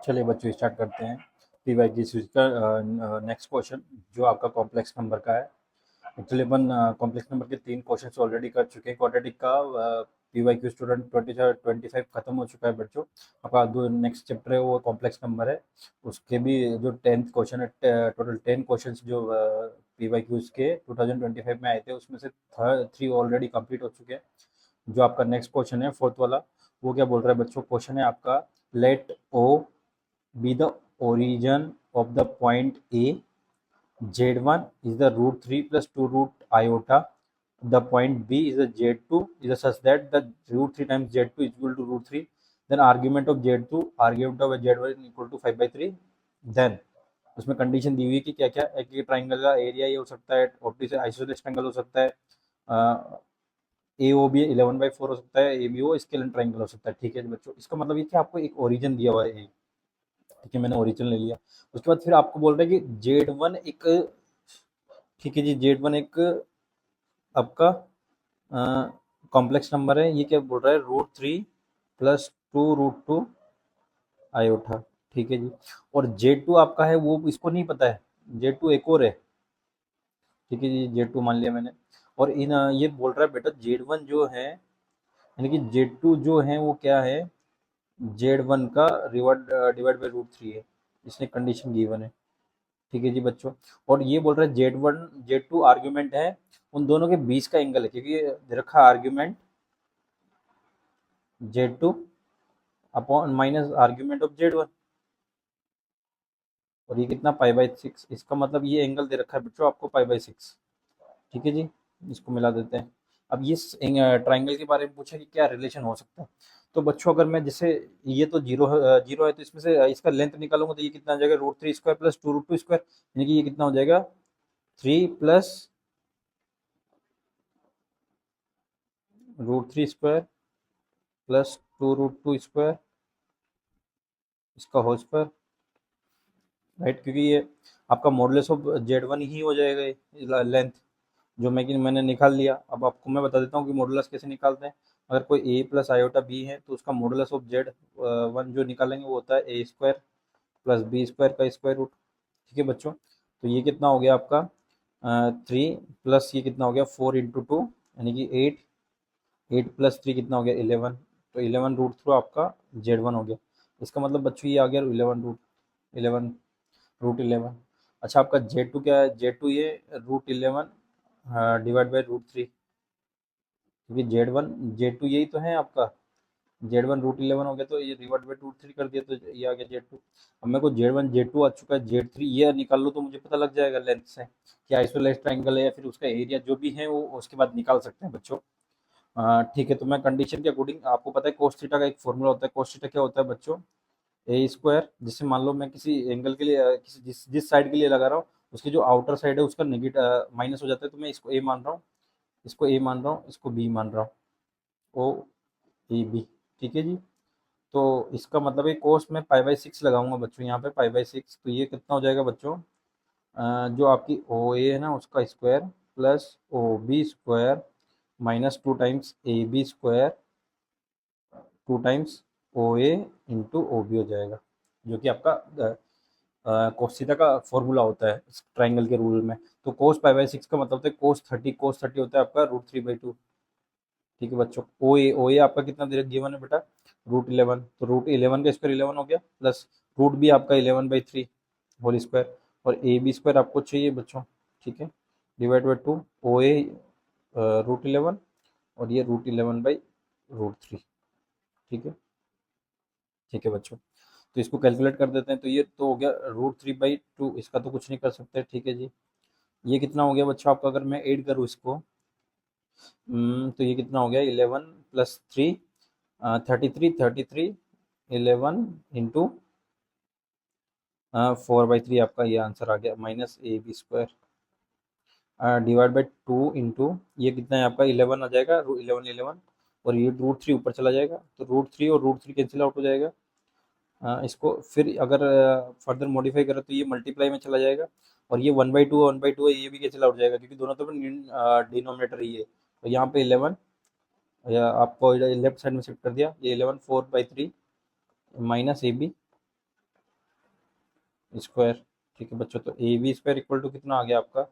चलिए बच्चों स्टार्ट करते हैं पी वाई की सीरीज का नेक्स्ट क्वेश्चन जो आपका कॉम्प्लेक्स नंबर का है। एक्चुअली अपन कॉम्प्लेक्स नंबर के 3 क्वेश्चन ऑलरेडी कर चुके हैं। क्वाड्रेटिक का पी वाई क्यू स्टूडेंट 25 खत्म हो चुका है बच्चों। आपका जो नेक्स्ट चैप्टर है वो कॉम्प्लेक्स नंबर है। उसके भी जो 10th क्वेश्चन है, टोटल 10 क्वेश्चन जो पी वाई क्यूज के 2025 में आए थे उसमें से 3 ऑलरेडी कंप्लीट हो चुके हैं। जो आपका नेक्स्ट क्वेश्चन है फोर्थ वाला, वो क्या बोल रहा है बच्चों? क्वेश्चन है आपका, let O be the origin of the point A. Z1 is the root 3 plus 2 root iota. The point B is the Z2 is the such that the root 3 times Z2 is equal to root 3. Then argument of Z2, argument of Z1 is equal to 5/3. Then उसमें condition दी हुई है कि क्या क्या है कि triangle का area ये हो सकता है, ऑप्टिक से आइसोसेलेस ट्राइंगल हो सकता है, ए ओ बी 11/4 हो सकता है, A B O scalene triangle हो सकता है। ठीक है बच्चों, इसका मतलब ये कि आपको एक ओरिजिन दिया हुआ है। ठीक है, मैंने ओरिजिन ले लिया। उसके बाद फिर आपको बोल रहा है कि जेड वन एक, ठीक है जी, जेड वन एक आपका कॉम्प्लेक्स नंबर है। ये क्या बोल रहा है? Root 3 plus 2 root 2 iota. ठीक है जी। और जेड टू आपका है वो इसको नहीं पता है, जेड टू एक और है। ठीक है जी, जेड टू मान लिया मैंने। और इन ये बोल रहा है बेटा जेड वन जो है, यानी कि जेड टू जो है वो क्या है, जेड वन का डिवाइड डिवाइड बाई रूट 3 है। इसने कंडीशन गिवन है। ठीक है जी बच्चों। और ये बोल रहा है Z one Z two argument है, उन दोनों के बीच का एंगल है, क्योंकि ये दे रखा argument Z two upon minus argument of Z one. और ये कितना पाई/6, इसका मतलब ये एंगल दे रखा है बच्चों आपको पाई/6। ठीक है जी, इसको मिला देते हैं। अब ये ट्राइंगल के बारे में पूछा कि क्या रिलेशन हो सकता है। तो बच्चों अगर मैं जैसे, ये तो जीरो है तो इसमें से इसका लेंथ निकालूंगा तो ये कितना हो जाएगा? Root 3 square plus 2 root 2 square, यानी कि ये कितना हो जाएगा? 3 plus root 3 square plus 2 root 2 square, इसका होल स्क्वायर, राइट। क्योंकि ये आपका मॉडुलस ऑफ जेड वन ही हो जाएगा लेंथ, जो मैंने निकाल लिया। अब आपको मैं बता देता हूँ कि मॉडुलस कैसे निकालते हैं। अगर कोई ए प्लस आयोटा बी है तो उसका मॉडुलस ऑफ जेड वन जो निकालेंगे वो होता है ए स्क्वायर प्लस बी स्क्वायर का स्क्वायर रूट। ठीक है बच्चों, तो ये कितना हो गया आपका? 3 प्लस ये कितना हो गया? 4 × 2, यानी कि 8। 8 प्लस 3 कितना हो गया? 11। तो 11 रूट थ्रू आपका जेड वन हो गया। इसका मतलब बच्चों ये आ गया 11 रूट 11। अच्छा, आपका जेड टू क्या है? जेड टू ये रूट 11 डिवाइड बाई रूट 3, क्योंकि जेड वन जेड टू यही तो है आपका। जेड वन रूट 11 हो गया तो ये डिवाइड बाई रूट 3 कर दिया तो ये आ गया जेड टू। अब मेरे को जेड वन जेड टू आ चुका है, जेड थ्री ये निकाल लो तो मुझे पता लग जाएगा लेंथ से कि आइसोलेस ट्राइंगल है या फिर उसका एरिया जो भी है वो उसके बाद निकाल सकते हैं बच्चों। ठीक है, तो मैं कंडीशन के अकॉर्डिंग, आपको पता है कोस थीटा का एक फॉर्मूला होता है। कोस थीटा क्या होता है बच्चों? ए स्क्वायर, जिससे मान लो मैं किसी एंगल के लिए किसी जिस साइड के लिए लगा रहा हूँ उसकी जो आउटर साइड है उसका नेगेटिव माइनस हो जाता है, तो मैं इसको ए मान रहा हूँ, इसको ए मान रहा हूँ, इसको बी मान रहा हूँ, ओ ए बी। ठीक है जी। तो इसका मतलब है कोस में पाई/6 लगाऊंगा बच्चों, यहाँ पे पाई/6, तो ये कितना हो जाएगा बच्चों? जो आपकी ओ ए है ना उसका square plus O B square minus 2 times A B square 2 times O A into O B हो जाएगा, जो कि आपका कोस थीटा का फॉर्मूला होता है ट्राइंगल के रूल में। तो कोस पाई/6 का मतलब होता है कोस 30 होता है आपका रूट 3/2। ठीक है बच्चों, ओ ए आपका कितना दे गिवन है बेटा? रूट 11। तो रूट 11 का स्क्वायर 11 हो गया, प्लस रूट भी आपका 11/3 होल स्क्वायर, और ए बी स्क्वायर आपको चाहिए बच्चों। ठीक है, divide by 2 O A root 11 और ये रूट 11/√3। ठीक है, ठीक है बच्चों, तो इसको कैलकुलेट कर देते हैं। तो ये तो हो गया रूट 3/2, इसका तो कुछ नहीं कर सकते। ठीक है जी, ये कितना हो गया बच्चों आपका? अगर मैं ऐड करूँ इसको, तो ये कितना हो गया? 11 प्लस 3 33 11 इंटू 4/3, आपका ये आंसर आ गया minus A B square divide by 2 into ये कितना है आपका? 11 आ जाएगा, 11 और ये रूट 3 ऊपर चला जाएगा तो रूट 3 और रूट 3 कैंसिल आउट हो जाएगा। इसको फिर अगर फर्दर मॉडिफाई करें तो ये मल्टीप्लाई में चला जाएगा, और ये 1/2 है, ये भी कैंसिल आउट हो जाएगा क्योंकि दोनों तो डिनोमिनेटर ही है। तो यहाँ पे 11 या आपको लेफ्ट साइड में शिफ्ट कर दिया, ये 11 4/3 माइनस ए बी स्क्वायर। ठीक है बच्चों, तो A B square equal to कितना आ गया आपका,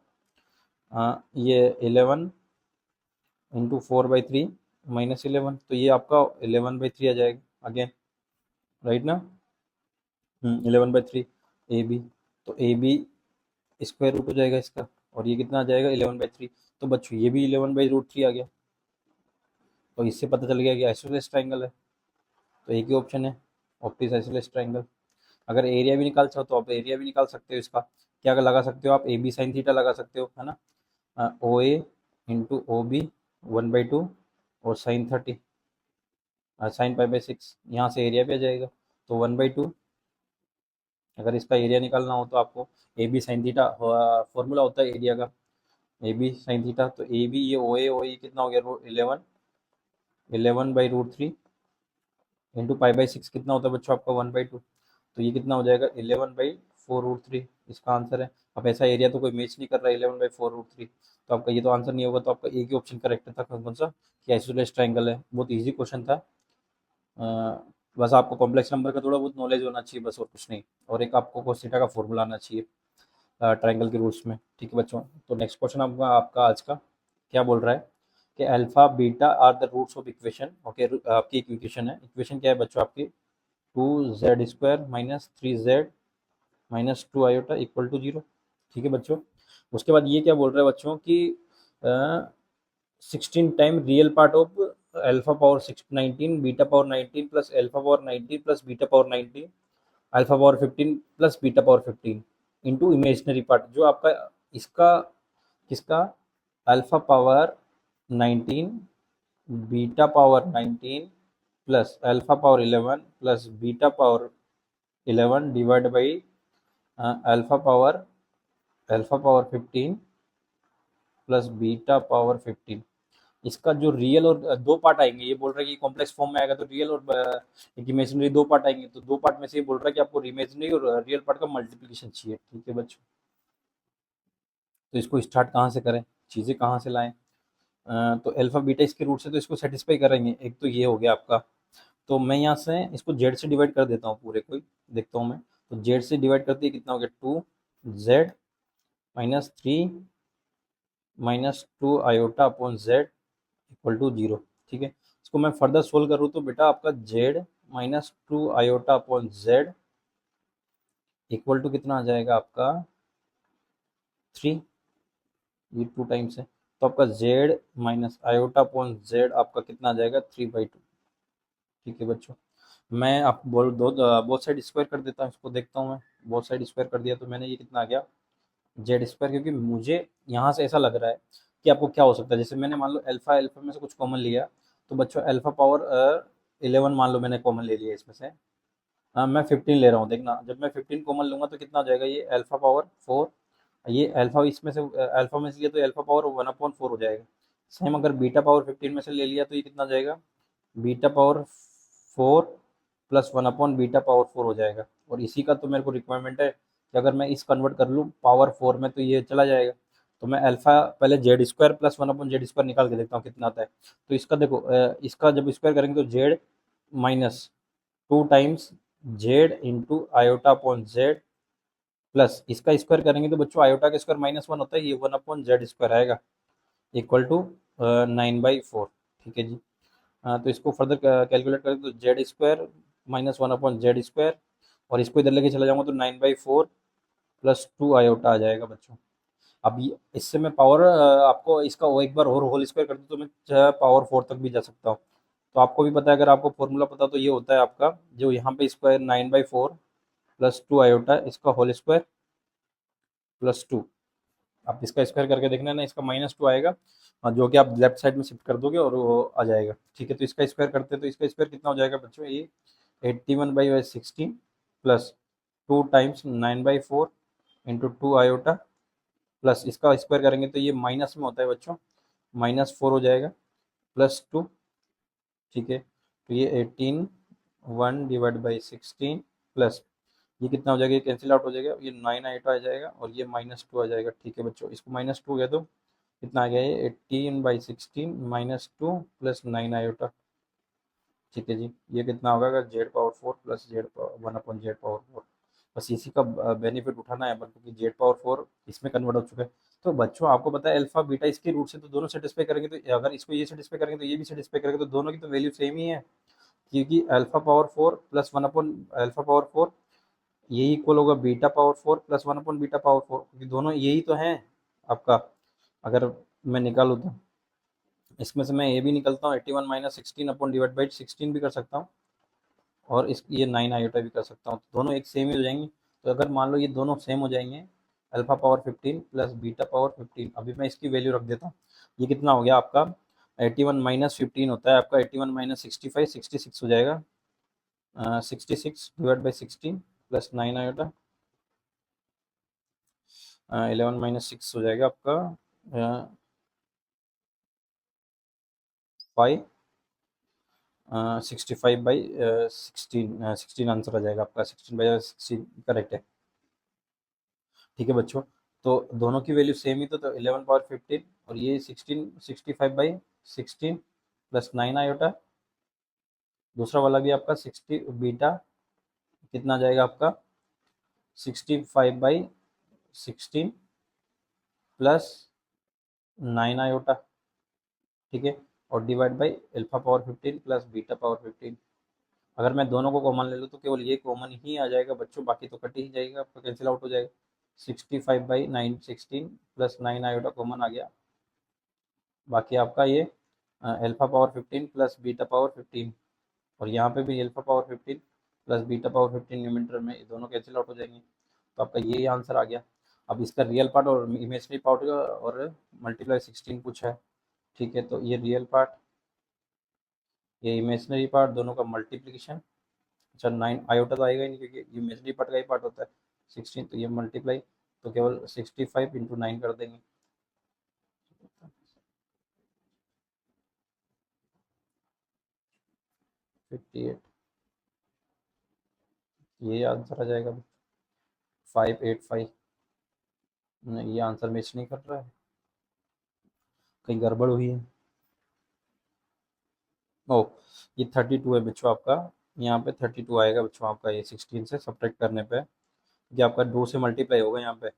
ये 11 इंटू 4/3 माइनस 11, तो ये आपका 11/3 आ जाएगा अगेन, राइट ना। 11/3 ए बी, तो ए बी स्क्वायर रूट हो जाएगा इसका, और ये कितना आ जाएगा 11/3। तो बच्चों ये भी 11/√3 आ गया, तो इससे पता चल गया कि आइसोसेलेस ट्राइंगल है। तो एक ही ऑप्शन है, ऑप्टिस आइसोसेलेस ट्राइंगल। अगर एरिया भी निकाल चाहो तो आप एरिया भी निकाल सकते हो इसका, क्या लगा सकते हो आप, ए बी साइन थीटा लगा सकते हो, है ना। ओ ए इंटू ओ बी 1/2 और साइन π/6, यहाँ से एरिया भी आ जाएगा, तो 1/2। अगर इसका एरिया निकालना हो तो आपको A B sine theta formula होता है एरिया का, ए बी साइन थीटा, तो ए बी ये ओ ए कितना हो गया, 11/√3 इंटू π/6 कितना होता है बच्चों आपका 1/2, तो ये कितना हो जाएगा 11/4√3, इसका आंसर है। अब ऐसा एरिया तो कोई मैच नहीं कर रहा है 11/4√3, तो आपका ये तो आंसर नहीं होगा, तो आपका एक ही ऑप्शन करेक्ट था, कौन सा, कि आइसोसेलेस ट्राइंगल है। बहुत ईजी क्वेश्चन था। बस आपको कॉम्प्लेक्स नंबर का थोड़ा बहुत नॉलेज होना चाहिए, बस और कुछ नहीं, और एक आपको cos थीटा का फॉर्मूला आना चाहिए ट्राइंगल के रूल्स में। ठीक है बच्चों, तो नेक्स्ट क्वेश्चन आपका आपका आज का क्या बोल रहा है कि alpha beta are the roots of equation. Okay, आपकी एक इक्वेशन है, इक्वेशन क्या है बच्चों आपकी, 2z² minus 3z minus 2i equal to 0। ठीक है बच्चों, उसके बाद ये क्या बोल रहा है बच्चों कि 16 time real part of alpha power 6 19 beta power 19 plus alpha power 19 plus beta power 19 alpha power 15 plus beta power 15 into imaginary part, जो आपका इसका किसका, alpha power 19 beta power 19 plus alpha power 11 plus beta power 11 divide by alpha power 15 plus beta power 15। इसका जो real और दो part आएंगे, ये बोल रहा है कि कॉम्प्लेक्स फॉर्म में आएगा तो रियल और एक इमेजिनरी दो पार्ट आएंगे, तो दो पार्ट में से ये बोल रहा है कि आपको इमेजिनरी और रियल पार्ट का मल्टीप्लिकेशन चाहिए। ठीक है बच्चों, तो इसको स्टार्ट कहाँ से करें, चीज़ें कहाँ से लाएं, तो अल्फा बीटा इसके रूट से तो इसको सेटिस्फाई करेंगे, एक तो ये हो गया आपका। तो मैं यहाँ से इसको जेड से डिवाइड कर देता हूँ पूरे को ही, देखता हूँ मैं, तो जेड से डिवाइड करते ही कितना हो गया, 2z minus 3 - 2i/z equal to 0। ठीक है, इसको मैं फर्दर सोल्व करूँ तो बेटा आपका z minus 2i/z equal to कितना आ जाएगा आपका 3, ये 2 टाइम्स है, तो आपका z माइनस i/z आपका कितना आ जाएगा 3/2। ठीक है बच्चों, मैं आप बोल दो बोथ साइड स्क्वायर कर देता हूँ, इसको देखता हूँ मैं, बोथ साइड स्क्वायर कर दिया तो मैंने ये कितना आ गया z², क्योंकि मुझे यहाँ से ऐसा लग रहा है कि आपको क्या हो सकता है, जैसे मैंने मान लो अल्फा अल्फा में से कुछ कॉमन लिया, तो बच्चों अल्फा पावर 11 मान लो मैंने कॉमन ले लिया इसमें से, मैं 15 ले रहा हूँ, देखना जब मैं 15 कॉमन लूंगा तो कितना हो जाएगा, ये अल्फा पावर 4, ये अल्फा इसमें से अल्फा में से लिया तो अल्फा पावर 1/4 हो जाएगा। सेम अगर बीटा पावर 15 में से ले लिया तो ये कितना हो जाएगा, बीटा पावर 4 प्लस 1/बीटा पावर 4 हो जाएगा। और इसी का तो मेरे को रिक्वायरमेंट है कि अगर मैं इस कन्वर्ट कर लूँ पावर 4 में तो ये चला जाएगा, तो मैं अल्फा पहले z² प्लस 1/z² निकाल के देखता हूँ कितना आता है। तो इसका देखो इसका जब स्क्वायर करेंगे तो z minus 2 times z into i/z plus इसका स्क्वायर करेंगे तो बच्चों आयोटा का स्क्वायर -1 होता है, ये 1/z² आएगा इक्वल टू 9/4। ठीक है जी, तो इसको फर्दर कैलकुलेट करें तो z² माइनस 1/z², और इसको इधर लेके चला जाऊंगा तो 9/4 प्लस 2i आ जाएगा बच्चों। अब इससे मैं पावर आपको इसका वो एक बार और होल स्क्वायर कर दूँ तो मैं पावर 4 तक भी जा सकता हूँ। तो आपको भी पता है, अगर आपको फॉर्मूला पता तो ये होता है आपका जो यहाँ पे स्क्वायर 9/4 प्लस 2i इसका होल स्क्वायर प्लस 2। आप इसका स्क्वायर करके देखना है ना, इसका -2 आएगा, जो कि आप लेफ्ट साइड में शिफ्ट कर दोगे और वो आ जाएगा। ठीक है, तो इसका स्क्वायर करते हैं तो इसका स्क्वायर कितना हो जाएगा बच्चों, ये 81/16 plus 2 times 9/4 into 2i plus इसका स्क्वायर करेंगे तो ये माइनस में होता है बच्चों, -4 हो जाएगा प्लस 2। ठीक है, तो ये 18 1/16 प्लस ये कितना हो जाएगा, ये कैंसिल आउट हो जाएगा, ये 9i आ जाएगा और ये -2 आ जाएगा। ठीक है बच्चों, इसको -2 हो गया तो कितना आ गया, ये 18/16 -2 प्लस 9i। ठीक है जी, ये कितना होगा, अगर z power 4 plus z 1/z power 4, बस इसी का बेनिफिट उठाना है अपन को कि जेड पावर 4 इसमें कन्वर्ट हो चुका है। तो बच्चों आपको पता है अल्फा बीटा इसके रूट से तो दोनों सेटिस्फाई करेंगे, तो अगर इसको ये सेटिस्फाई करेंगे तो ये भी सेटिस्फाई करेंगे, तो दोनों की तो वैल्यू सेम ही है, क्योंकि alpha power 4 plus 1 upon alpha power 4 यही इक्वल होगा beta power 4 plus 1 upon beta power 4, क्योंकि दोनों यही तो हैं आपका। अगर मैं निकालूँ तो इसमें से मैं ये भी निकलता हूँ 81 माइनस 16 अपॉन डिवाइड बाई 16 भी कर सकता हूँ, और इस ये 9 आयोटा भी कर सकता हूँ, तो दोनों एक सेम ही हो जाएंगे। तो अगर मान लो ये दोनों सेम हो जाएंगे, alpha power 15 plus beta power 15, अभी मैं इसकी वैल्यू रख देता हूँ। ये कितना हो गया आपका, 81 माइनस 15 होता है आपका 81 माइनस 65, 66 हो जाएगा। 66 divide by 16 plus 9 iota, 11 minus 6 हो जाएगा आपका 5, 65 बाई 16 आंसर आ जाएगा आपका, 16/16 करेक्ट है। ठीक है बच्चों, तो दोनों की वैल्यू सेम ही तो 11 पावर 15 और ये 16, 65/16 प्लस 9 आयोटा, दूसरा वाला भी आपका 60 बीटा कितना आ जाएगा आपका 65/16 प्लस 9 आयोटा, ठीक है, और divide by alpha power 15 plus beta power 15। अगर मैं दोनों को कॉमन ले लूँ तो केवल ये कॉमन ही आ जाएगा बच्चों, बाकी तो कट ही जाएगा आपका, कैंसिल आउट हो जाएगा। 65/9 16 प्लस 9 आयोटा कॉमन आ गया, बाकी आपका ये alpha power 15 plus beta power 15, और यहाँ पे भी alpha power 15 plus beta power 15 numerator में, ये दोनों कैंसिल आउट हो जाएंगे, तो आपका ये आंसर आ गया। अब इसका रियल पार्ट और इमेजनरी पार्ट और मल्टीप्लाई 16 कुछ है, ठीक है, तो ये रियल पार्ट, ये इमेजनरी पार्ट, दोनों का मल्टीप्लीकेशन। अच्छा 9 आयोटा तो आएगा ही नहीं क्योंकि ये इमेजनरी पार्ट का ही पार्ट होता है 16, तो ये मल्टीप्लाई, तो केवल 65 इंटू 9 कर देंगे, 58, ये आंसर आ जाएगा। 585, नहीं ये आंसर मैच नहीं कर रहा है, कहीं गड़बड़ हुई है। ओ, ये 32 है बच्चों आपका, यहाँ पे 32 आएगा बच्चों आपका, ये 16 से सब्ट्रैक्ट करने पे ये आपका 2 से मल्टीप्लाई होगा यहाँ पे,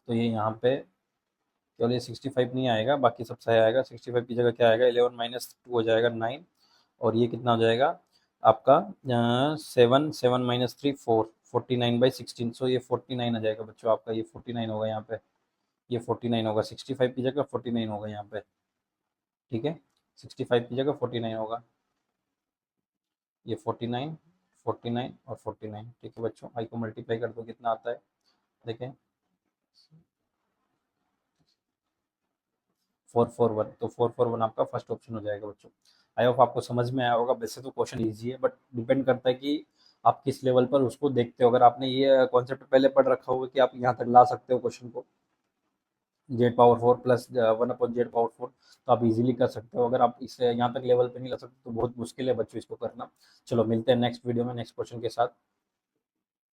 तो ये यहाँ पे केवल ये 65 नहीं आएगा, बाकी सब सही आएगा। 65 की जगह क्या आएगा, 11 माइनस 2 हो जाएगा 9, और ये कितना हो जाएगा आपका 7, 7 माइनस 3 4, 49/16, सो ये 49 आ जाएगा बच्चों आपका, ये 49 होगा यहाँ पे, ये 49 होगा, 65 की जगह 49 होगा यहाँ पे, ठीक है, 65 की जगह 49 होगा, ये 49, 49 और 49, ठीक है बच्चों। आई को मल्टीप्लाई कर दो कितना आता है, देखें 441, तो 441 आपका फर्स्ट ऑप्शन हो जाएगा बच्चों। आई होप आपको समझ में आया होगा। वैसे तो क्वेश्चन ईजी है, बट डिपेंड करता है कि आप किस लेवल पर उसको देखते हो। अगर आपने ये कॉन्सेप्ट पहले पढ़ रखा होगा कि आप यहाँ तक ला सकते हो क्वेश्चन को, Z power 4 plus 1/z power 4, तो आप इजीली कर सकते हो। अगर आप इसे यहाँ तक लेवल पे नहीं ला सकते तो बहुत मुश्किल है बच्चों इसको करना। चलो मिलते हैं नेक्स्ट वीडियो में नेक्स्ट क्वेश्चन के साथ।